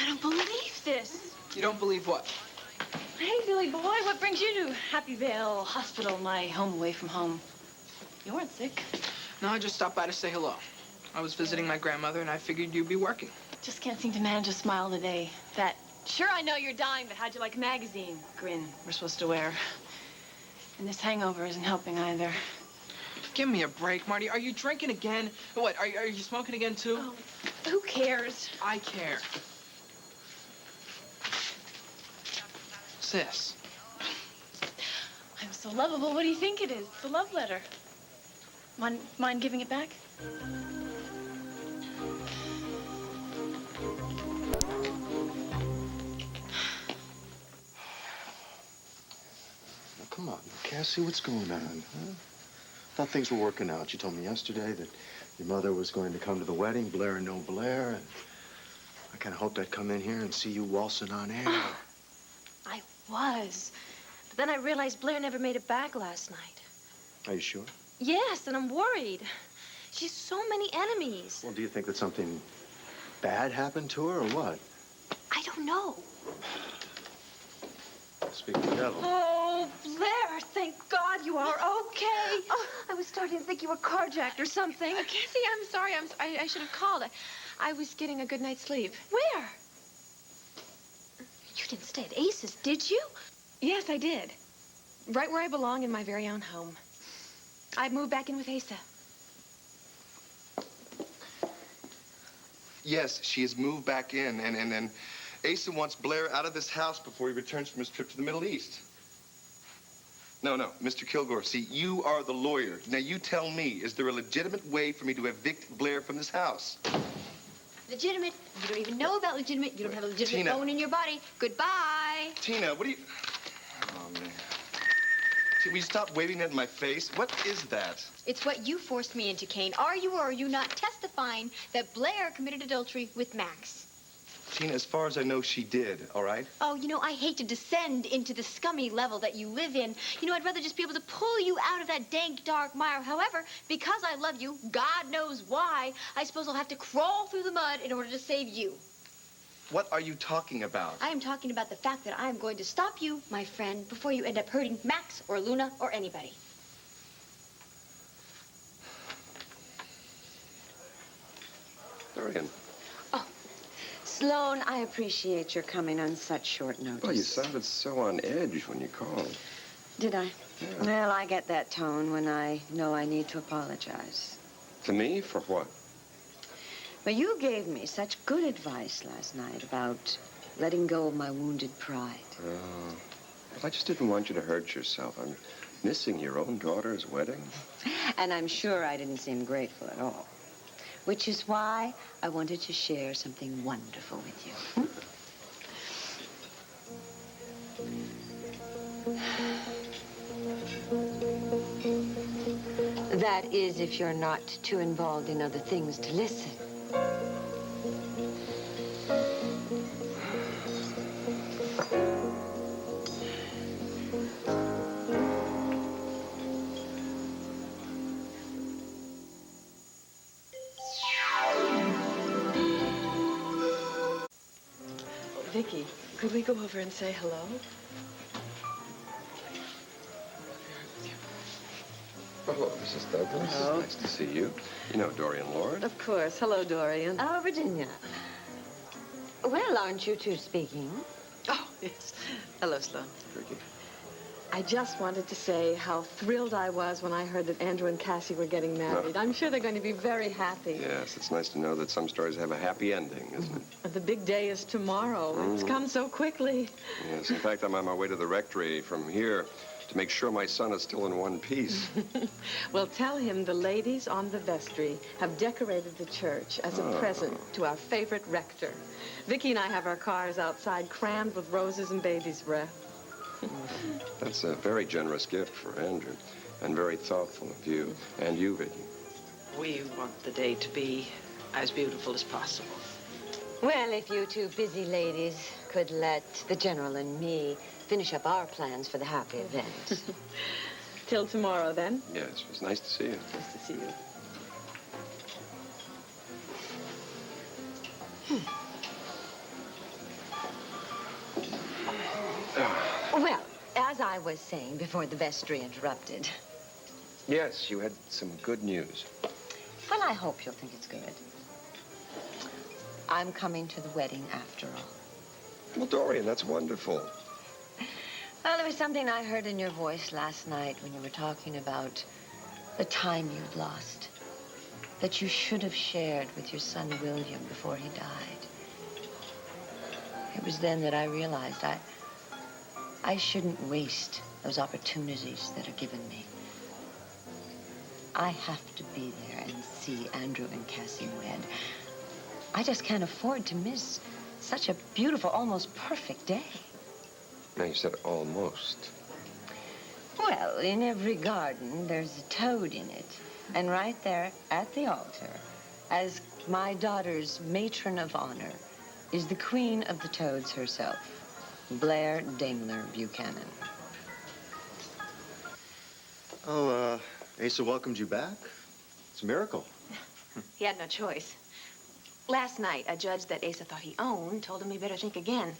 I don't believe this. You don't believe what? Hey, Billy boy, what brings you to Happy Vale Hospital, my home away from home? You weren't sick. No, I just stopped by to say hello. I was visiting my grandmother, and I figured you'd be working. Just can't seem to manage a smile today. That, sure, I know you're dying, but how'd you like a magazine grin we're supposed to wear? And this hangover isn't helping either. Give me a break, Marty. Are you drinking again? What, are you smoking again, too? Oh, who cares? I care. What's this? I'm so lovable. What do you think it is? It's a love letter. Mind giving it back? Now, come on, Cassie, what's going on, huh? Thought things were working out. You told me yesterday that your mother was going to come to the wedding, Blair and no Blair, and I kind of hoped I'd come in here and see you waltzing on air. I was. But then I realized Blair never made it back last night. Are you sure? Yes, and I'm worried. She has so many enemies. Well, do you think that something bad happened to her or what? I don't know. Speak of the devil. Oh, Blair, thank God you are okay. Oh, I was starting to think you were carjacked or something. Cassie, I'm sorry. I should have called. I was getting a good night's sleep. Where? You didn't stay at Ace's, did you? Yes, I did. Right where I belong in my very own home. I moved back in with Asa. Yes, she has moved back in, and Asa wants Blair out of this house before he returns from his trip to the Middle East. No, Mr. Kilgore, see, you are the lawyer. Now, you tell me, is there a legitimate way for me to evict Blair from this house? Legitimate. You don't even know about legitimate. You don't have a legitimate Tina. bone in your body. Goodbye. Tina, what are you... Oh, man. See, will you stop waving that in my face? What is that? It's what you forced me into, Kane. Are you or are you not testifying that Blair committed adultery with Max? Tina, as far as I know, she did, all right? Oh, you know, I hate to descend into the scummy level that you live in. You know, I'd rather just be able to pull you out of that dank, dark mire. However, because I love you, God knows why, I suppose I'll have to crawl through the mud in order to save you. What are you talking about? I am talking about the fact that I am going to stop you, my friend, before you end up hurting Max or Luna or anybody. Dorian. Sloan, I appreciate your coming on such short notice. Well, you sounded so on edge when you called. Did I? Yeah. Well, I get that tone when I know I need to apologize. To me? For what? But you gave me such good advice last night about letting go of my wounded pride. Well, I just didn't want you to hurt yourself. I'm missing your own daughter's wedding. And I'm sure I didn't seem grateful at all. Which is why I wanted to share something wonderful with you. That is, if you're not too involved in other things to listen. Vicky, could we go over and say hello? Oh, Mrs. Douglas. Hello. Nice to see you. You know Dorian Lord. Of course. Hello, Dorian. Oh, Virginia. Well, aren't you two speaking? Oh, yes. Hello, Sloan. Vicky. I just wanted to say how thrilled I was when I heard that Andrew and Cassie were getting married. I'm sure they're going to be very happy. Yes, it's nice to know that some stories have a happy ending, isn't it? The big day is tomorrow. It's come so quickly. Yes, in fact, I'm on my way to the rectory from here to make sure my son is still in one piece. Well, tell him the ladies on the vestry have decorated the church as a present to our favorite rector. Vicky and I have our cars outside crammed with roses and baby's breath. That's a very generous gift for Andrew, and very thoughtful of you. And you, Vicky. We want the day to be as beautiful as possible. Well, if you two busy ladies could let the General and me finish up our plans for the happy event. Till tomorrow, then. Yes, it was nice to see you. Nice to see you. I was saying before the vestry interrupted. Yes, you had some good news. Well, I hope you'll think it's good. I'm coming to the wedding after all. Well, Dorian, that's wonderful. Well, there was something I heard in your voice last night when you were talking about the time you'd lost, that you should have shared with your son William before he died. It was then that I realized I shouldn't waste those opportunities that are given me. I have to be there and see Andrew and Cassie wed. I just can't afford to miss such a beautiful, almost perfect day. Now, you said almost. Well, in every garden, there's a toad in it. And right there at the altar, as my daughter's matron of honor, is the queen of the toads herself, Blair Daimler Buchanan. Oh, Asa welcomed you back. It's a miracle. He had no choice. Last night, a judge that Asa thought he owned told him he better think again.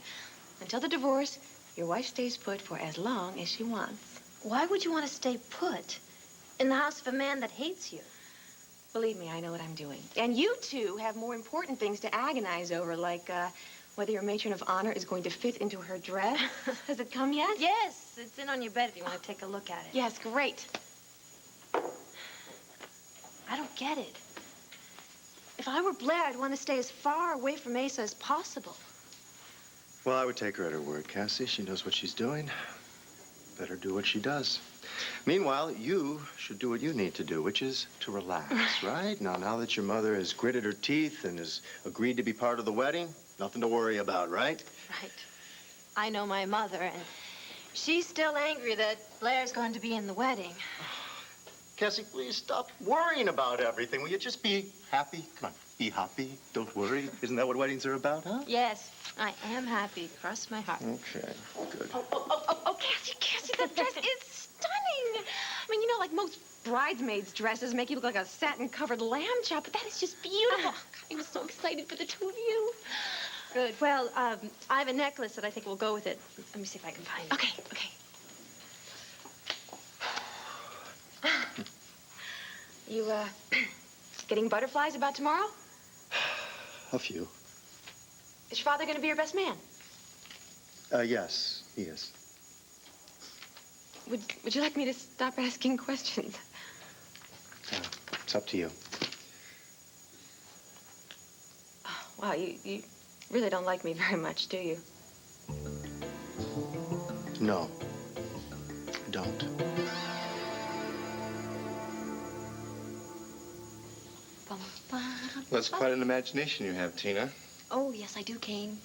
Until the divorce, your wife stays put for as long as she wants. Why would you want to stay put in the house of a man that hates you? Believe me, I know what I'm doing. And you two have more important things to agonize over, like whether your matron of honor is going to fit into her dress. Has it come yet? Yes, it's in on your bed if you want to take a look at it. Yes, great. I don't get it. If I were Blair, I'd want to stay as far away from Asa as possible. Well, I would take her at her word, Cassie. She knows what she's doing. Better do what she does. Meanwhile, you should do what you need to do, which is to relax, right? Now that your mother has gritted her teeth and has agreed to be part of the wedding, nothing to worry about, right? Right. I know my mother, and she's still angry that Blair's going to be in the wedding. Cassie, please stop worrying about everything. Will you just be happy? Come on, be happy. Don't worry. Isn't that what weddings are about, huh? Yes, I am happy. Cross my heart. Okay, good. Oh, Cassie, that dress is stunning. I mean, you know, like most bridesmaids' dresses make you look like a satin-covered lamb chop, but that is just beautiful. God, I was so excited for the two of you. Good. Well, I have a necklace that I think will go with it. Let me see if I can find it. Okay. You, getting butterflies about tomorrow? A few. Is your father going to be your best man? Yes, he is. Would you like me to stop asking questions? It's up to you. Oh, wow, you really don't like me very much, do you? No, I don't. Well, that's quite an imagination you have, Tina. Oh, yes, I do, Kane.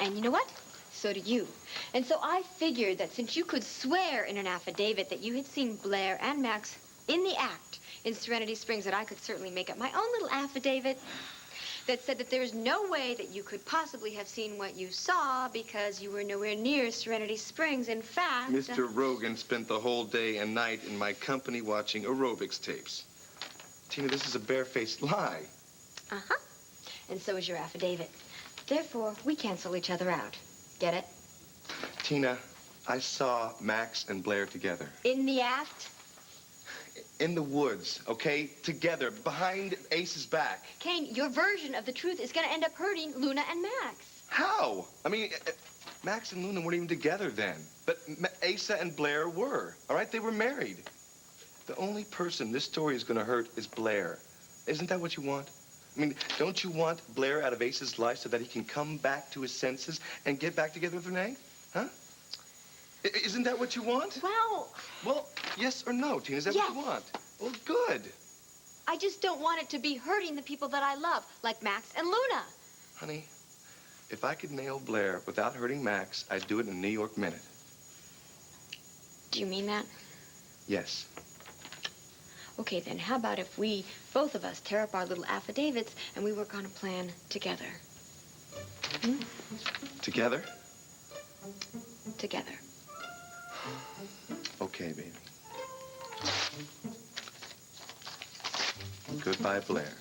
And you know what? So do you. And so I figured that since you could swear in an affidavit that you had seen Blair and Max in the act in Serenity Springs, that I could certainly make up my own little affidavit that said that there's no way that you could possibly have seen what you saw because you were nowhere near Serenity Springs. In fact... Mr. Rogan spent the whole day and night in my company watching aerobics tapes. Tina, this is a barefaced lie. Uh-huh. And so is your affidavit. Therefore, we cancel each other out. Get it? Tina, I saw Max and Blair together. In the act? In the woods, okay? Together, behind Ace's back. Kane, your version of the truth is going to end up hurting Luna and Max. How? I mean, Max and Luna weren't even together then. But Asa and Blair were, all right? They were married. The only person this story is going to hurt is Blair. Isn't that what you want? I mean, don't you want Blair out of Ace's life so that he can come back to his senses and get back together with Renee? Huh? Isn't that what you want? Well, yes or no, Tina? Is that what you want? Well, good. I just don't want it to be hurting the people that I love, like Max and Luna. Honey, if I could nail Blair without hurting Max, I'd do it in a New York minute. Do you mean that? Yes. Okay, then how about if we, both of us, tear up our little affidavits and we work on a plan together? Hmm? Together? Together. Okay, baby. Goodbye, Blair.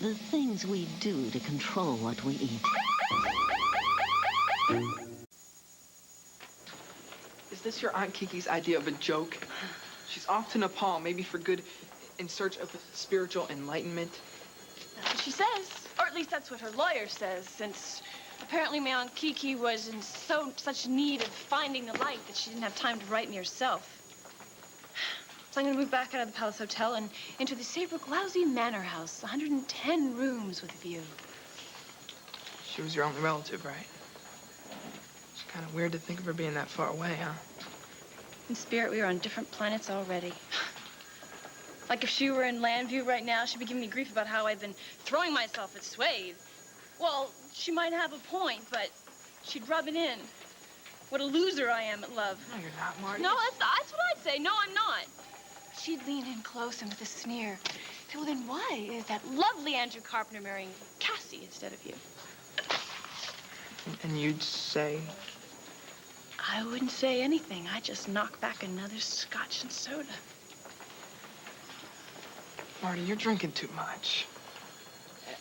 the things we do to control what we eat. Is this your Aunt Kiki's idea of a joke? She's off to Nepal, maybe for good, in search of spiritual enlightenment. That's what she says. Or at least that's what her lawyer says, since apparently my Aunt Kiki was in such need of finding the light that she didn't have time to write me herself. So I'm going to move back out of the Palace Hotel and into the Saybrook Lousy Manor House, 110 rooms with a view. She was your only relative, right? It's kind of weird to think of her being that far away, huh? In spirit, we are on different planets already. Like if she were in Landview right now, she'd be giving me grief about how I've been throwing myself at Swade. Well, she might have a point, but she'd rub it in. What a loser I am at love. No, you're not, Marty. No, that's what I'd say. No, I'm not. She'd lean in close and with a sneer say, well, then why is that lovely Andrew Carpenter marrying Cassie instead of you? And you'd say? I wouldn't say anything. I'd just knock back another scotch and soda. Marty, you're drinking too much.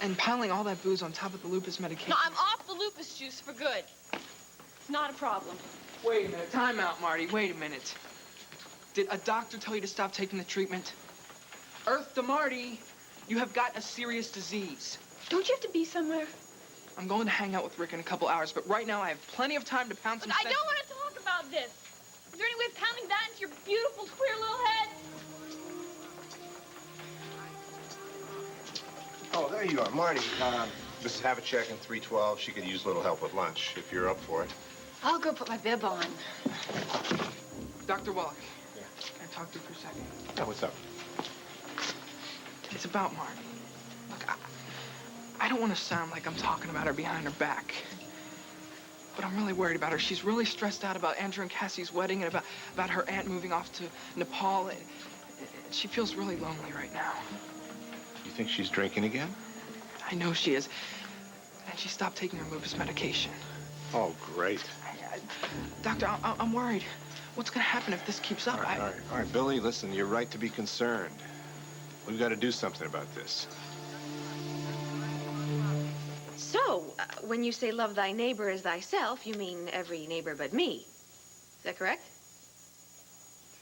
And piling all that booze on top of the lupus medication. No, I'm off the lupus juice for good. It's not a problem. Wait a minute. Time out, Marty. Wait a minute. Did a doctor tell you to stop taking the treatment? Earth to Marty, you have got a serious disease. Don't you have to be somewhere? I'm going to hang out with Rick in a couple hours, but right now I have plenty of time to pound some Look, I sense- don't want to talk about this. Is there any way of pounding that into your beautiful, queer little head? Oh, there you are, Marty. Just have a check in 312. She could use a little help with lunch, if you're up for it. I'll go put my bib on. Dr. Wallach. Yeah. Can I talk to you for a second? Yeah, what's up? It's about Marty. Look, I don't want to sound like I'm talking about her behind her back. But I'm really worried about her. She's really stressed out about Andrew and Cassie's wedding and about her aunt moving off to Nepal. And she feels really lonely right now. You think she's drinking again? I know she is. And she stopped taking her lupus medication. Oh, great. Doctor, I'm worried. What's going to happen if this keeps up? All right, Billy, listen, you're right to be concerned. We've got to do something about this. So, when you say love thy neighbor as thyself, you mean every neighbor but me. Is that correct?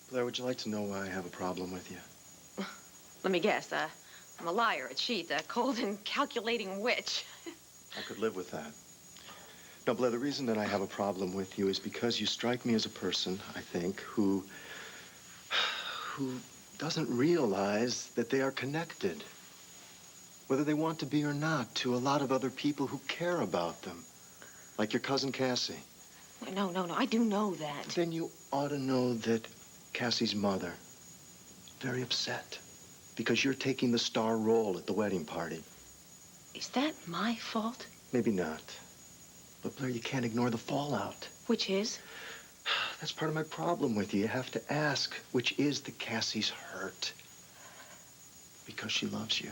Blair, would you like to know why I have a problem with you? Let me guess. I'm a liar, a cheat, a cold and calculating witch. I could live with that. No, Blair, the reason that I have a problem with you is because you strike me as a person, I think, who doesn't realize that they are connected, whether they want to be or not, to a lot of other people who care about them, like your cousin Cassie. No, I do know that. Then you ought to know that Cassie's mother, very upset, because you're taking the star role at the wedding party. Is that my fault? Maybe not. But, Blair, you can't ignore the fallout. Which is? That's part of my problem with you. You have to ask, which is that Cassie's hurt. Because she loves you.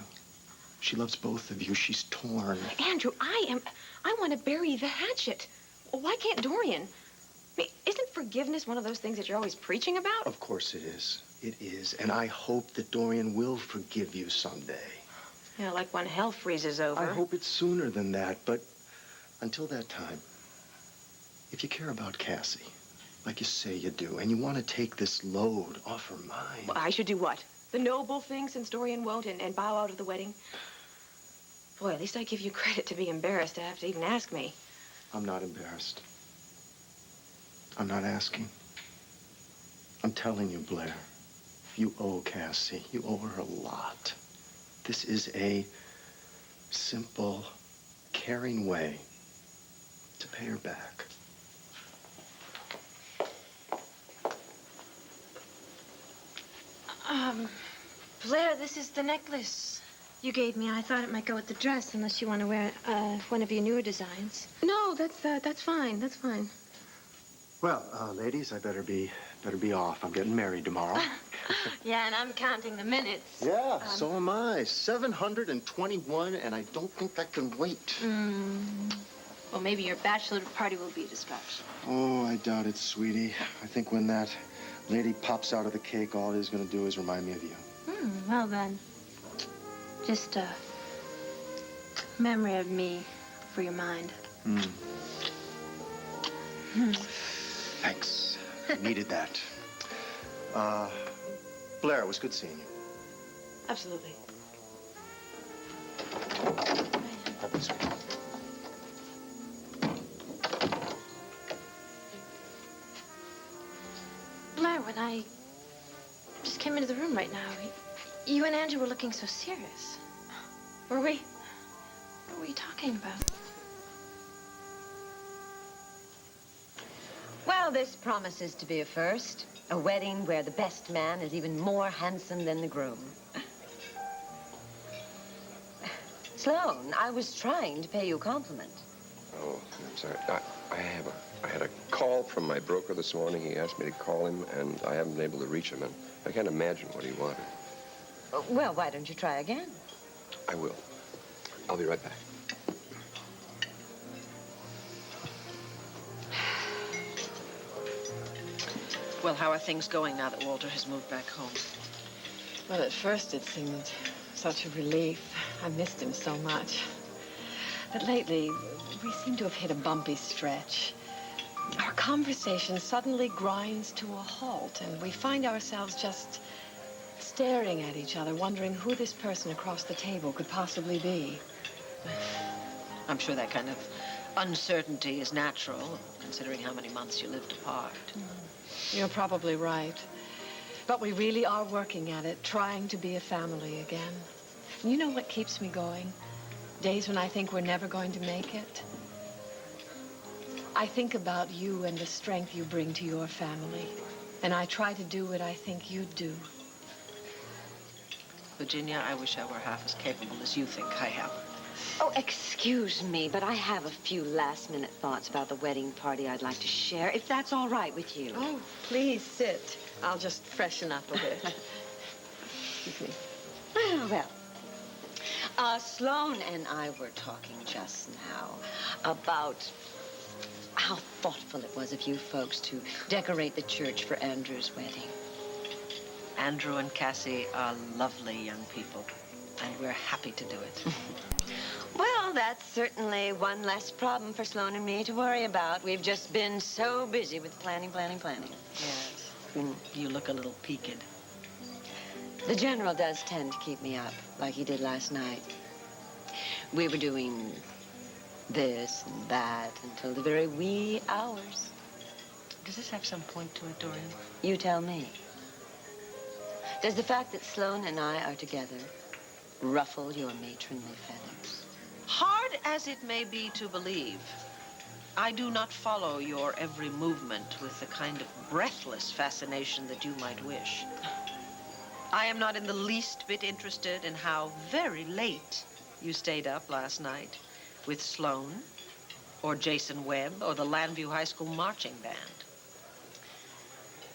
She loves both of you. She's torn. Andrew, I want to bury the hatchet. Why can't Dorian? I mean, isn't forgiveness one of those things that you're always preaching about? Of course it is. It is. And I hope that Dorian will forgive you someday. Yeah, like when hell freezes over. I hope it's sooner than that, but until that time, if you care about Cassie, like you say you do, and you want to take this load off her mind... Well, I should do what? The noble thing since Dorian won't and bow out of the wedding? Boy, at least I give you credit to be embarrassed to have to even ask me. I'm not embarrassed. I'm not asking. I'm telling you, Blair, you owe Cassie. You owe her a lot. This is a simple, caring way to pay her back. Blair, this is the necklace you gave me. I thought it might go with the dress, unless you want to wear one of your newer designs. No, that's fine. That's fine. Well, ladies, I better be off. I'm getting married tomorrow. Yeah, and I'm counting the minutes. Yeah, so am I. 721, and I don't think I can wait. Well, maybe your bachelor party will be a distraction. Oh, I doubt it, sweetie. I think when that lady pops out of the cake, all it is going to do is remind me of you. Well then, just memory of me for your mind. Thanks. Needed that. Blair, it was good seeing you. Absolutely. Have this one. Blair, when I just came into the room right now, you and Andrew were looking so serious. Were we? What were you talking about? Well, this promises to be a first. A wedding where the best man is even more handsome than the groom. Sloan, I was trying to pay you a compliment. Oh, I'm sorry. I had a call from my broker this morning. He asked me to call him, and I haven't been able to reach him, and I can't imagine what he wanted. Well, why don't you try again? I will. I'll be right back. Well, how are things going now that Walter has moved back home? Well, at first it seemed such a relief. I missed him so much. But lately, we seem to have hit a bumpy stretch. Our conversation suddenly grinds to a halt, and we find ourselves just staring at each other, wondering who this person across the table could possibly be. I'm sure that kind of uncertainty is natural, considering how many months you lived apart. You're probably right. But we really are working at it, trying to be a family again. You know what keeps me going? Days when I think we're never going to make it. I think about you and the strength you bring to your family. And I try to do what I think you'd do. Virginia, I wish I were half as capable as you think I am. Oh, excuse me, but I have a few last-minute thoughts about the wedding party I'd like to share, if that's all right with you. Oh, please sit. I'll just freshen up a bit. Excuse me. Well, Sloan and I were talking just now about how thoughtful it was of you folks to decorate the church for Andrew's wedding. Andrew and Cassie are lovely young people, and we're happy to do it. Well, that's certainly one less problem for Sloan and me to worry about. We've just been so busy with planning. Yes. You look a little peaked. The General does tend to keep me up, like he did last night. We were doing this and that until the very wee hours. Does this have some point to it, Dorian? You tell me. Does the fact that Sloan and I are together ruffle your matronly feathers? Hard as it may be to believe, I do not follow your every movement with the kind of breathless fascination that you might wish. I am not in the least bit interested in how very late you stayed up last night with Sloan or Jason Webb or the Landview High School marching band.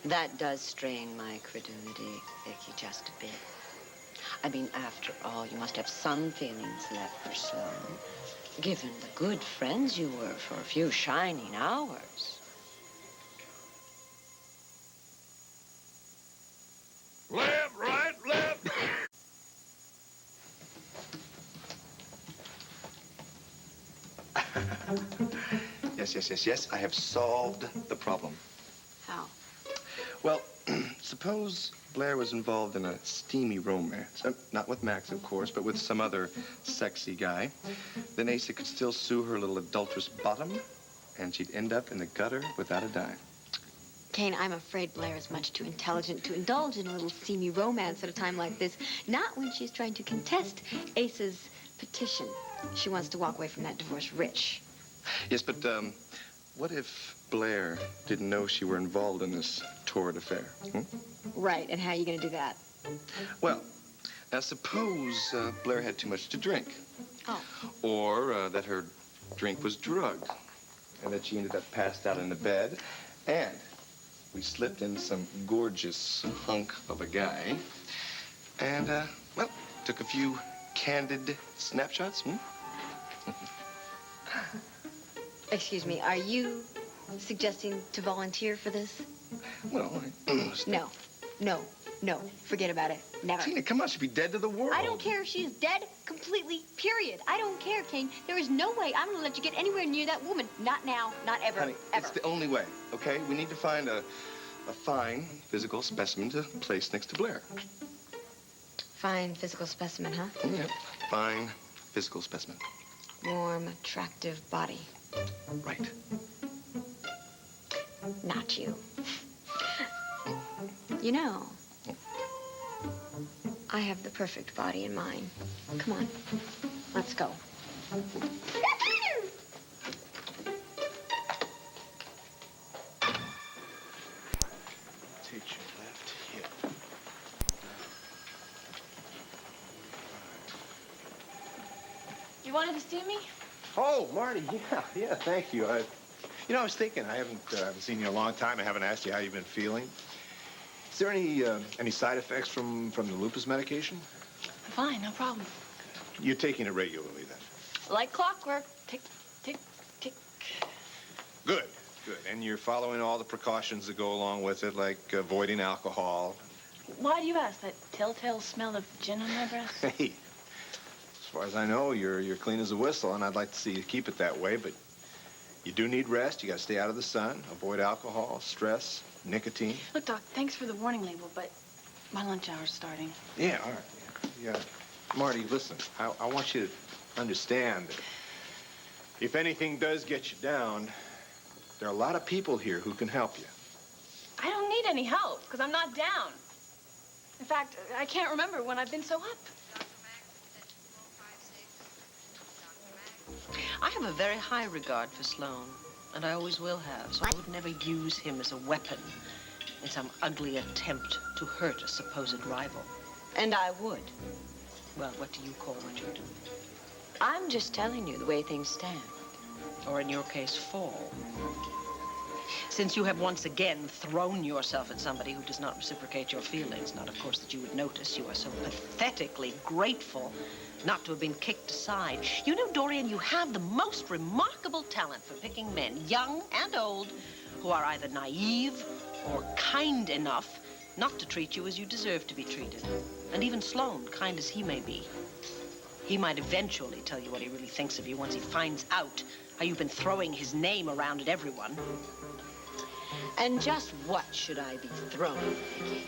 That does strain my credulity, Vicky, just a bit. I mean, after all, you must have some feelings left for Sloan, given the good friends you were for a few shining hours. Left, right, left. Yes. I have solved the problem. How? Well, suppose Blair was involved in a steamy romance. Not with Max, of course, but with some other sexy guy. Then Asa could still sue her little adulterous bottom, and she'd end up in the gutter without a dime. Kane, I'm afraid Blair is much too intelligent to indulge in a little steamy romance at a time like this. Not when she's trying to contest Asa's petition. She wants to walk away from that divorce rich. Yes, but what if Blair didn't know she were involved in this torrid affair? Right, and how are you going to do that? Well, now suppose Blair had too much to drink. Oh. Or that her drink was drugged, and that she ended up passed out in the bed, and we slipped in some gorgeous hunk of a guy, and, well, took a few candid snapshots. Excuse me, are you suggesting to volunteer for this? Well, No. No, forget about it. Never. Tina, come on, she'd be dead to the world. I don't care if she's dead completely, period. I don't care, Kane. There is no way I'm gonna let you get anywhere near that woman. Not now, not ever, Honey, ever. it's the only way, okay? We need to find a fine physical specimen to place next to Blair. Fine physical specimen, huh? Yep, fine physical specimen. Warm, attractive body. Right. Not you. You know, I have the perfect body in mind. Come on, let's go. Take your left hip. You wanted to see me? Oh, Marty, yeah, thank you. You know, I was thinking, I haven't seen you in a long time. I haven't asked you how you've been feeling. Is there any side effects from the lupus medication? Fine, no problem. You're taking it regularly, then? Like clockwork. Tick, tick, tick. Good. And you're following all the precautions that go along with it, like avoiding alcohol. Why do you ask? That telltale smell of gin on my breath? Hey, as far as I know, you're clean as a whistle, and I'd like to see you keep it that way, but you do need rest. You got to stay out of the sun, avoid alcohol, stress, nicotine. Look, Doc, thanks for the warning label, but my lunch hour's starting. Yeah, all right. Yeah. Marty, listen, I want you to understand that if anything does get you down, there are a lot of people here who can help you. I don't need any help, because I'm not down. In fact, I can't remember when I've been so up. I have a very high regard for Sloan, and I always will have, so I would never use him as a weapon in some ugly attempt to hurt a supposed rival. And I would. Well, what do you call what you do? I'm just telling you the way things stand. Or in your case, fall. Since you have once again thrown yourself at somebody who does not reciprocate your feelings, not of course that you would notice, you are so pathetically grateful not to have been kicked aside. You know, Dorian, you have the most remarkable talent for picking men, young and old, who are either naive or kind enough not to treat you as you deserve to be treated. And even Sloan, kind as he may be, he might eventually tell you what he really thinks of you once he finds out how you've been throwing his name around at everyone. And just what should I be throwing, Vicky?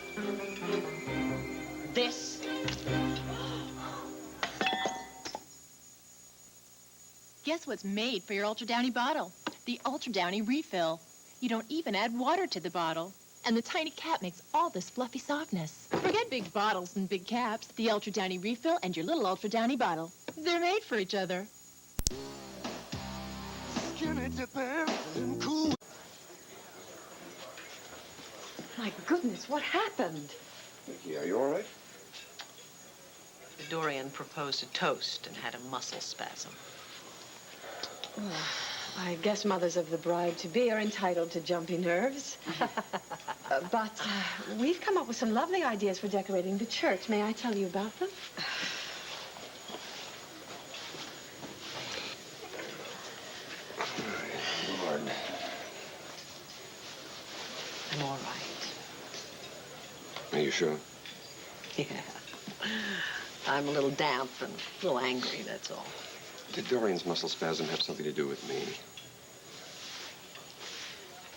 This? Guess what's made for your Ultra Downy bottle? The Ultra Downy refill. You don't even add water to the bottle. And the tiny cap makes all this fluffy softness. Forget big bottles and big caps. The Ultra Downy refill and your little Ultra Downy bottle. They're made for each other. Skinny dipping and cool. My goodness, what happened? Vicky, are you all right? Dorian proposed a toast and had a muscle spasm. Well, I guess mothers of the bride-to-be are entitled to jumpy nerves. But we've come up with some lovely ideas for decorating the church. May I tell you about them? Lord. I'm all right. Are you sure? Yeah. I'm a little damp and a little angry, that's all. Did Dorian's muscle spasm have something to do with me?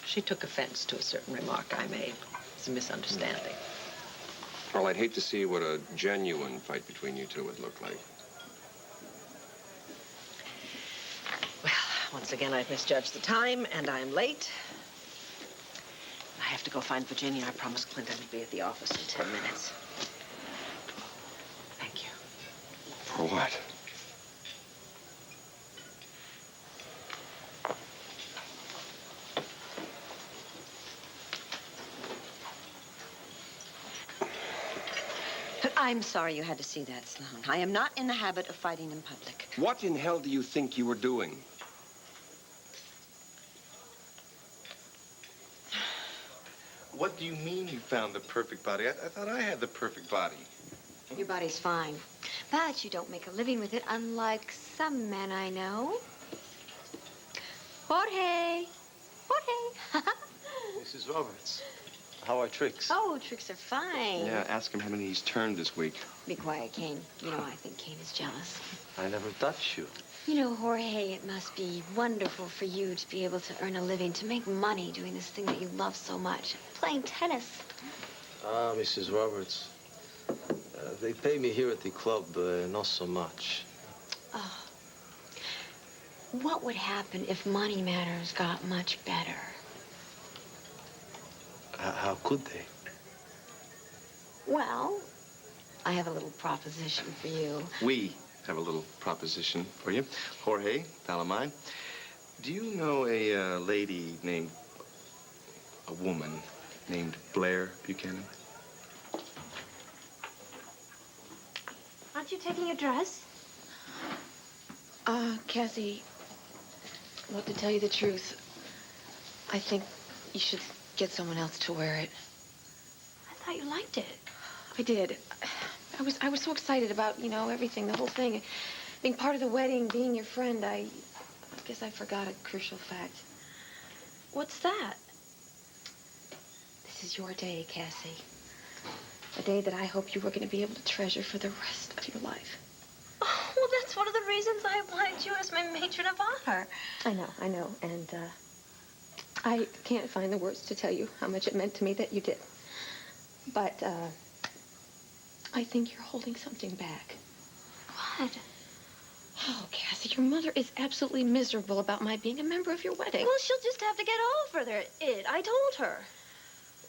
She took offense to a certain remark I made. It's a misunderstanding. Well, I'd hate to see what a genuine fight between you two would look like. Well, once again, I've misjudged the time, and I am late. I have to go find Virginia. I promised Clint I'd be at the office in 10 minutes. Thank you. For what? I'm sorry you had to see that, Sloan. I am not in the habit of fighting in public. What in hell do you think you were doing? What do you mean you found the perfect body? I thought I had the perfect body. Your body's fine. But you don't make a living with it, unlike some men I know. Jorge! Jorge! Mrs. Roberts. How are tricks? Oh, tricks are fine. Yeah, ask him how many he's turned this week. Be quiet, Kane. You know, I think Kane is jealous. I never touched you. You know, Jorge, it must be wonderful for you to be able to earn a living, to make money doing this thing that you love so much, playing tennis. Ah, Mrs. Roberts. They pay me here at the club, not so much. Oh. What would happen if money matters got much better? How could they? Well, I have a little proposition for you. We have a little proposition for you. Jorge, pal of mine, do you know a woman named Blair Buchanan? Aren't you taking your dress? Cassie, look, to tell you the truth, I think you should get someone else to wear it. I thought you liked it. I did. I was so excited about, you know, everything, the whole thing. Being part of the wedding, being your friend, I guess I forgot a crucial fact. What's that? This is your day, Cassie. A day that I hope you were going to be able to treasure for the rest of your life. Oh, well, that's one of the reasons I applied you as my matron of honor. I know. And I can't find the words to tell you how much it meant to me that you did. But I think you're holding something back. What? Oh, Cassie, your mother is absolutely miserable about my being a member of your wedding. Well, she'll just have to get over it. I told her.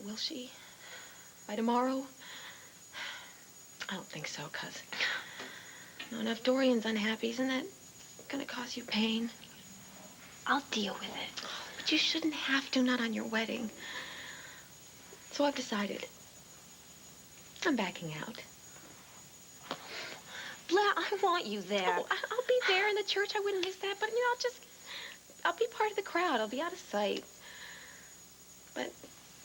Will she? By tomorrow? I don't think so, cuz. No, if Dorian's unhappy, isn't that gonna cause you pain? I'll deal with it. But you shouldn't have to, not on your wedding. So I've decided. I'm backing out. Blair, I want you there. Oh, I'll be there in the church. I wouldn't miss that. But, you know, I'll be part of the crowd. I'll be out of sight. But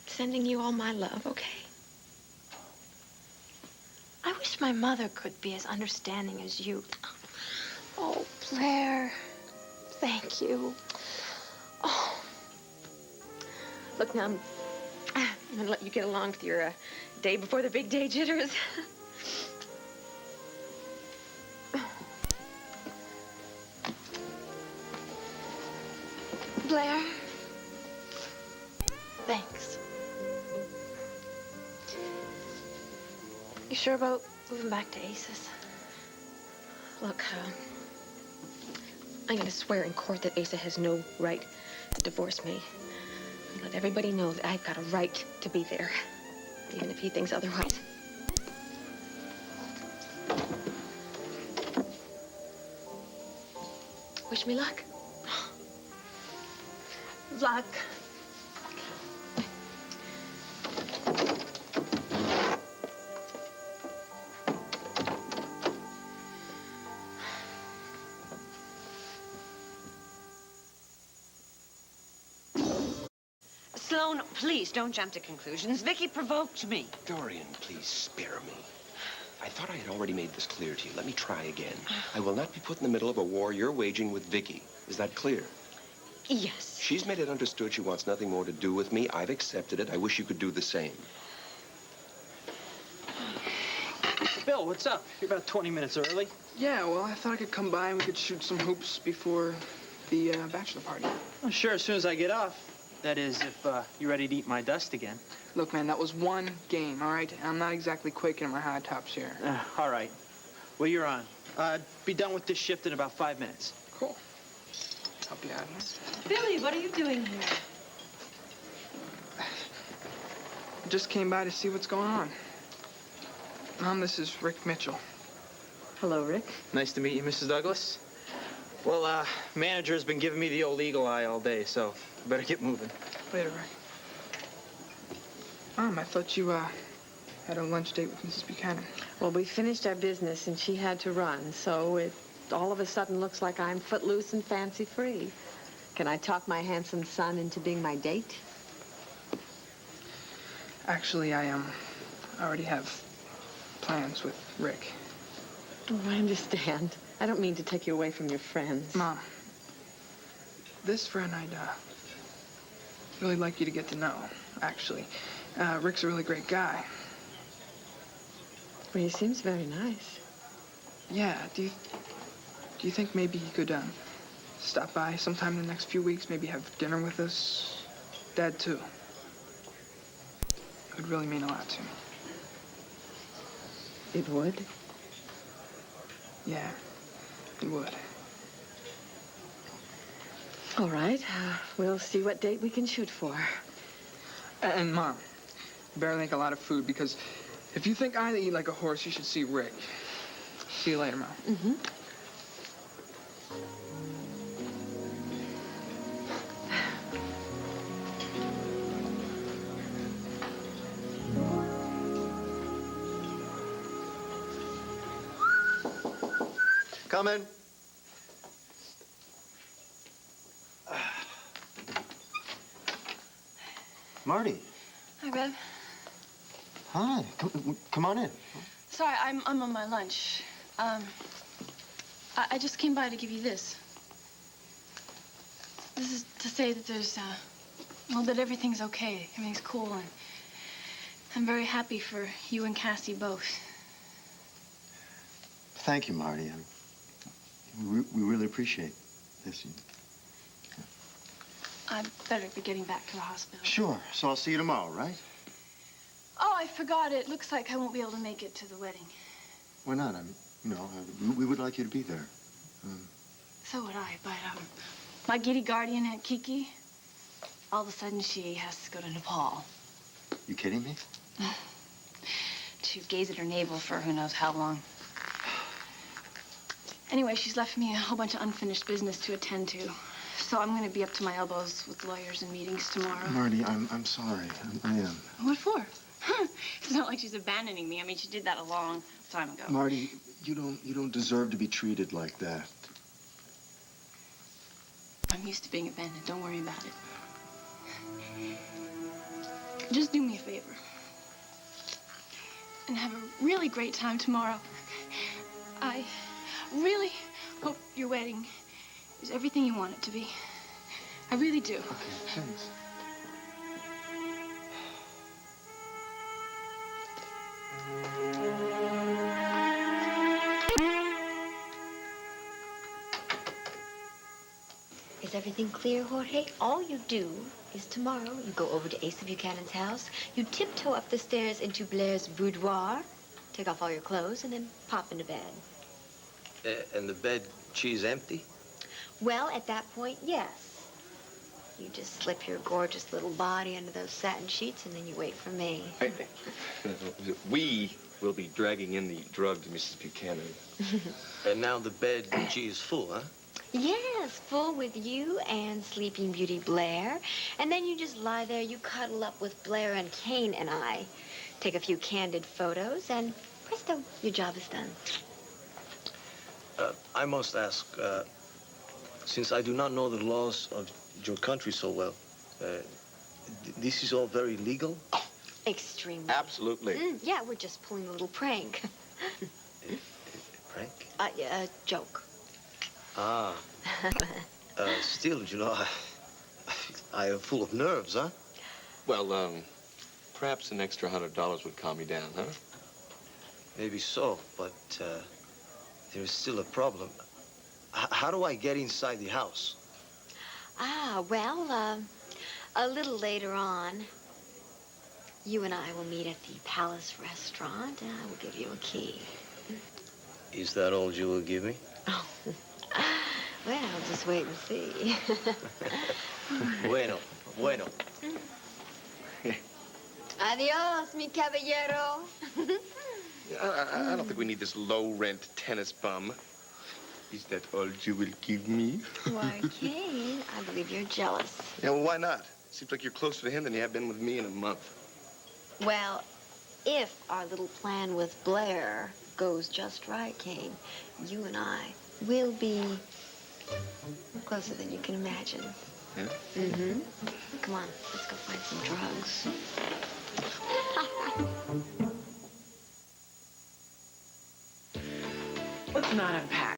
sending you all my love, okay? I wish my mother could be as understanding as you. Oh, Blair. Thank you. Oh. Look, now, I'm going to let you get along with your day before the big day jitters. Blair. Thanks. You sure about moving back to Ace's? Look, I'm going to swear in court that Asa has no right to divorce me. And let everybody know that I've got a right to be there, even if he thinks otherwise. Wish me luck. Luck. Sloan, please don't jump to conclusions. Vicky provoked me. Dorian, please spare me. I thought I had already made this clear to you. Let me try again. I will not be put in the middle of a war you're waging with Vicky. Is that clear? Yes. She's made it understood she wants nothing more to do with me. I've accepted it. I wish you could do the same. Bill, what's up? You're about 20 minutes early. Yeah, well, I thought I could come by and we could shoot some hoops before the bachelor party. Well, sure, as soon as I get off. That is, if you're ready to eat my dust again. Look, man, that was one game, all right? I'm not exactly quaking in my high tops here. All right. Well, you're on. Be done with this shift in about 5 minutes. Cool. Help you out here. Billy, what are you doing here? Just came by to see what's going on. Mom, this is Rick Mitchell. Hello, Rick. Nice to meet you, Mrs. Douglas. Well, manager's been giving me the old eagle eye all day, so better get moving. Later, Rick. Mom, I thought you, had a lunch date with Mrs. Buchanan. Well, we finished our business and she had to run, so it all of a sudden looks like I'm footloose and fancy-free. Can I talk my handsome son into being my date? Actually, I already have plans with Rick. Oh, I understand. I don't mean to take you away from your friends. Mom, this friend I'd really like you to get to know, actually. Rick's a really great guy. Well, he seems very nice. Yeah, do you think maybe he could stop by sometime in the next few weeks, maybe have dinner with us? Dad, too. It would really mean a lot to me. It would? Yeah, it would. All right. We'll see what date we can shoot for. And Mom, barely make a lot of food, because if you think I eat like a horse, you should see Rick. See you later, Mom. Mm-hmm. Come in. Marty. Hi, Bev. Hi. Come on in. Sorry, I'm on my lunch. I just came by to give you this. This is to say that there's, well, that everything's okay. Everything's cool, and I'm very happy for you and Cassie both. Thank you, Marty. We really appreciate this. I better be getting back to the hospital. Sure. So I'll see you tomorrow, right? Oh, I forgot. It looks like I won't be able to make it to the wedding. Why not? We would like you to be there. So would I, but, my giddy guardian, Aunt Kiki, all of a sudden she has to go to Nepal. You kidding me? To gaze at her navel for who knows how long. Anyway, she's left me a whole bunch of unfinished business to attend to. So I'm going to be up to my elbows with lawyers and meetings tomorrow. Marty, I'm sorry. I am. What for? It's not like she's abandoning me. I mean, she did that a long time ago. Marty, you don't deserve to be treated like that. I'm used to being abandoned. Don't worry about it. Just do me a favor. And have a really great time tomorrow. I really hope your wedding is everything you want it to be. I really do. Okay, thanks. Is everything clear, Jorge? All you do is tomorrow you go over to Asa Buchanan's house, you tiptoe up the stairs into Blair's boudoir, take off all your clothes, and then pop into bed. And the bed, she's empty? Well, at that point, yes. You just slip your gorgeous little body under those satin sheets, and then you wait for me. We will be dragging in the drugs, Mrs. Buchanan. And now the bed, she is full, huh? Yes, full with you and Sleeping Beauty Blair. And then you just lie there, you cuddle up with Blair and Kane and I. Take a few candid photos, and presto, your job is done. I must ask, since I do not know the laws of your country so well, this is all very legal? Extremely. Absolutely. Yeah, we're just pulling a little prank. Prank? A joke. Ah. Still, you know, I am full of nerves, huh? Well, perhaps an extra $100 would calm you down, huh? Maybe so, but there's still a problem. How do I get inside the house? Well, a little later on, you and I will meet at the Palace restaurant, and I will give you a key. Is that all you will give me? Oh. Well, just wait and see. Bueno. Adios, mi caballero. I don't think we need this low-rent tennis bum. Is that all you will give me? Why, Kane, I believe you're jealous. Yeah, well, why not? Seems like you're closer to him than you have been with me in a month. Well, if our little plan with Blair goes just right, Kane, you and I will be closer than you can imagine. Yeah? Mm-hmm. Come on, let's go find some drugs. Let's not unpack.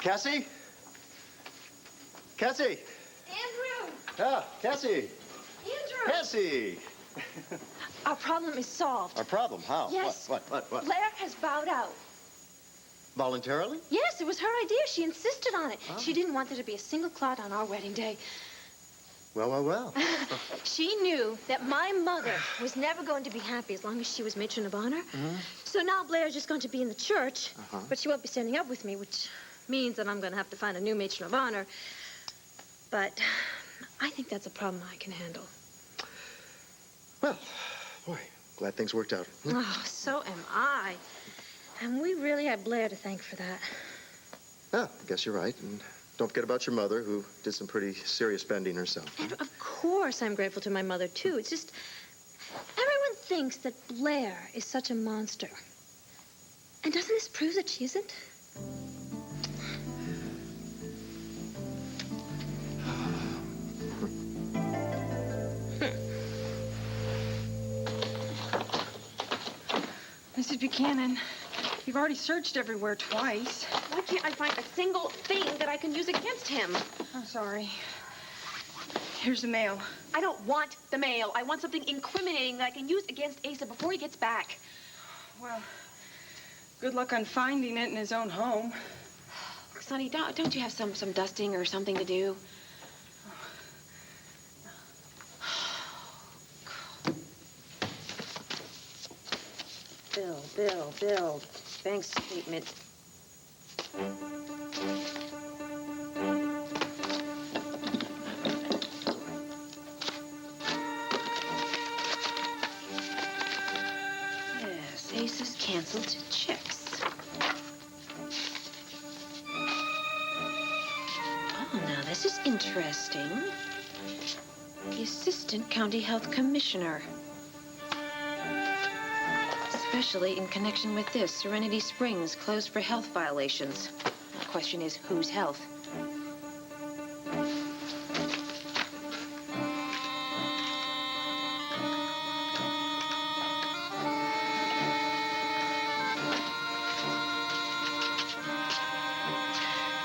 Cassie? Cassie? Andrew! Ah, Cassie! Andrew! Cassie! Our problem is solved. Our problem? How? Yes. What? Blair has bowed out. Voluntarily? Yes, it was her idea. She insisted on it. She didn't want there to be a single clot on our wedding day. Well. She knew that my mother was never going to be happy as long as she was matron of honor. So now Blair's just going to be in the church, but she won't be standing up with me, which means that I'm going to have to find a new matron of honor. But I think that's a problem I can handle. Well, boy, glad things worked out. Oh, so am I. And we really have Blair to thank for that. Yeah, I guess you're right. And don't forget about your mother, who did some pretty serious bending herself. And of course I'm grateful to my mother, too. It's just, everyone thinks that Blair is such a monster. And doesn't this prove that she isn't? Mrs. Buchanan, you've already searched everywhere twice. Why can't I find a single thing that I can use against him? I'm sorry. Here's the mail. I don't want the mail. I want something incriminating that I can use against Asa before he gets back. Well, good luck on finding it in his own home. Sonny, don't you have some dusting or something to do? Bill. Bank statement. Yes, Ace's canceled checks. Oh, now this is interesting. The Assistant County Health Commissioner. Especially in connection with this, Serenity Springs closed for health violations. The question is, whose health?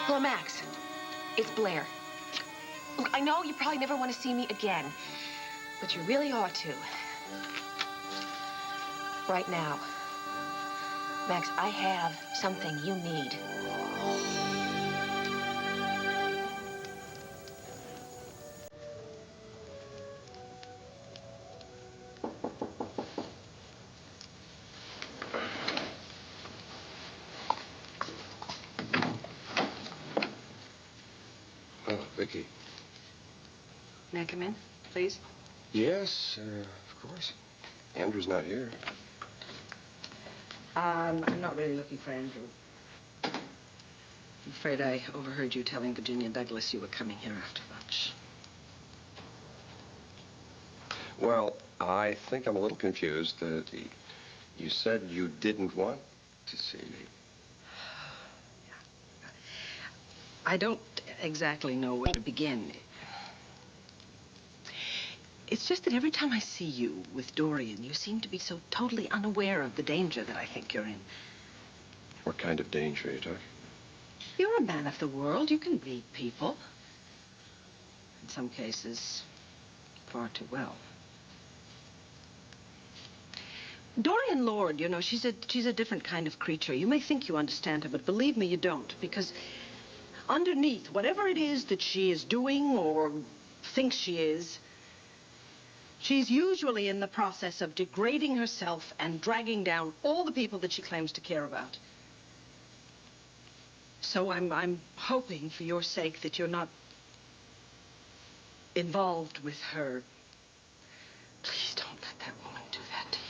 Hello, Max. It's Blair. Look, I know you probably never want to see me again, but you really ought to. Right now. Max, I have something you need. Oh, Vicky. May I come in, please? Yes, of course. Andrew's not here. I'm not really looking for Andrew. I'm afraid I overheard you telling Virginia Douglas you were coming here after lunch. Well, I think I'm a little confused. You said you didn't want to see me. I don't exactly know where to begin. It's just that every time I see you with Dorian, you seem to be so totally unaware of the danger that I think you're in. What kind of danger are you talking? You're a man of the world. You can read people. In some cases, far too well. Dorian Lord, you know, she's a different kind of creature. You may think you understand her, but believe me, you don't. Because underneath, whatever it is that she is doing or thinks she is, she's usually in the process of degrading herself and dragging down all the people that she claims to care about. So I'm hoping, for your sake, that you're not involved with her. Please don't let that woman do that to you.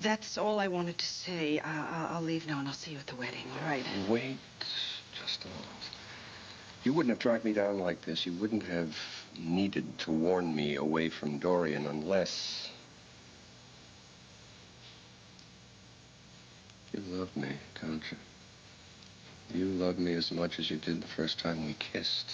That's all I wanted to say. I'll leave now and I'll see you at the wedding, all right? Wait just a moment. You wouldn't have dragged me down like this. You wouldn't have needed to warn me away from Dorian unless... You love me, don't you? You love me as much as you did the first time we kissed.